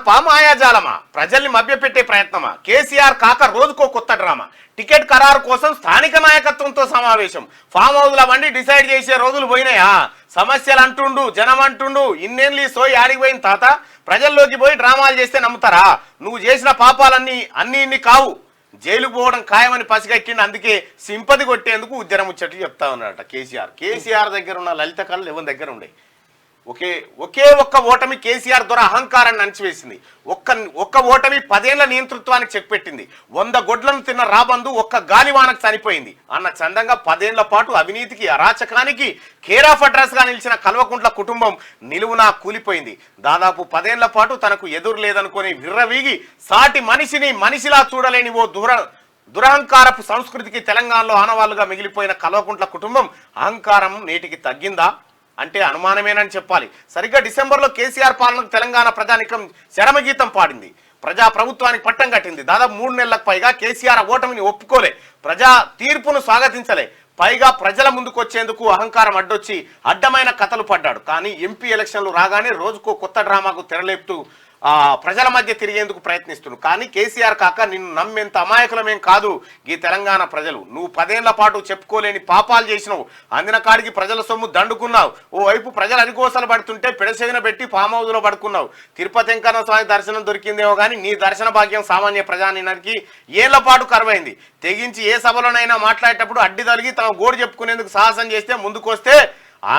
తప్ప మాయాజాలమా? ప్రజల్ని మభ్యపెట్టే ప్రయత్నమా? కేసీఆర్ కాక రోజుకో కొత్త డ్రామా. టికెట్ ఖరారు కోసం స్థానిక నాయకత్వంతో సమావేశం. ఫామ్ హౌస్ల వండి డిసైడ్ చేసే రోజులు పోయినాయా? సమస్యలు అంటుండు, జనం అంటుండు. ఇన్నేళ్ళు సోయి ఆడికి పోయిన తాత ప్రజల్లోకి పోయి డ్రామాలు చేస్తే నమ్ముతారా? నువ్వు చేసిన పాపాలన్నీ ఇన్ని కావు. జైలుకు పోవడం ఖాయమని పసిగట్టిండి. అందుకే సింపతి కొట్టేందుకు ఉద్యమం ముచ్చట్లు చెప్తా ఉన్నాడట కేసీఆర్ దగ్గర ఉన్న లలిత కళలు ఎవరి దగ్గర ఉండే. ఒకే ఒక్క ఓటమి కేసీఆర్ ద్వారా అహంకారాన్ని అణచివేసింది. ఒక్క ఓటమి 10 ఏళ్ల నియంతృత్వానికి చెక్ పెట్టింది. 100 గొడ్లను తిన్న రాబందు ఒక్క గాలివానకు చనిపోయింది అన్న చందంగా 10 ఏళ్ల పాటు అవినీతికి, అరాచకానికి కేర్ ఆఫ్ అడ్రస్ గా నిలిచిన కల్వకుంట్ల కుటుంబం నిలువునా కూలిపోయింది. దాదాపు 10 ఏళ్ల పాటు తనకు ఎదురు లేదనుకుని విర్రవీగి సాటి మనిషిని మనిషిలా చూడలేని ఓ దురహంకారపు సంస్కృతికి తెలంగాణలో ఆనవాళ్లుగా మిగిలిపోయిన కల్వకుంట్ల కుటుంబం అహంకారం నేటికి తగ్గిందా అంటే అనుమానమేనని చెప్పాలి. సరిగ్గా డిసెంబర్లో కేసీఆర్ పాలనకు తెలంగాణ ప్రజానికం శరమగీతం పాడింది. ప్రభుత్వానికి పట్టం కట్టింది. దాదాపు 3 నెలలకు పైగా కేసీఆర్ ఓటమిని ఒప్పుకోలే, ప్రజా తీర్పును స్వాగతించలే. పైగా ప్రజల ముందుకు వచ్చేందుకు అహంకారం అడ్డొచ్చి అడ్డమైన కథలు పడ్డాడు. కానీ ఎంపీ ఎలక్షన్లు రాగానే రోజుకో కొత్త డ్రామాకు తెరలేపుతూ ప్రజల మధ్య తిరిగేందుకు ప్రయత్నిస్తున్నాడు. కానీ కేసీఆర్ కాక నిన్ను నమ్మేంత అమాయకులమేం కాదు ఈ తెలంగాణ ప్రజలు. నువ్వు 10 ఏళ్ల పాటు చెప్పుకోలేని పాపాలు చేసినావు. అందిన కాడికి ప్రజల సొమ్ము దండుకున్నావు. ఓవైపు ప్రజలు అరికోసలు పడుతుంటే పెడసెగిన పెట్టి ఫామ్ హౌస్లో పడుకున్నావు. తిరుపతి వెంకన్న స్వామి దర్శనం దొరికిందేమో కానీ నీ దర్శన భాగ్యం సామాన్య ప్రజానినానికి ఏళ్ల పాటు కరువైంది. తెగించి ఏ సభలోనైనా మాట్లాడేటప్పుడు అడ్డి తలిగి తమ గోడు చెప్పుకునేందుకు సాహసం చేస్తే ముందుకొస్తే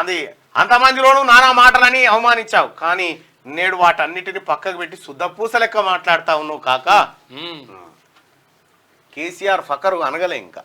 అది అంతమందిలోనూ నానా మాటలని అవమానించావు. కానీ నేడు వాటన్నిటిని పక్కకు పెట్టి శుద్ధపూస లెక్క మాట్లాడుతా ఉన్నావు కాక. కేసీఆర్ ఫకరు అనగలే ఇంకా.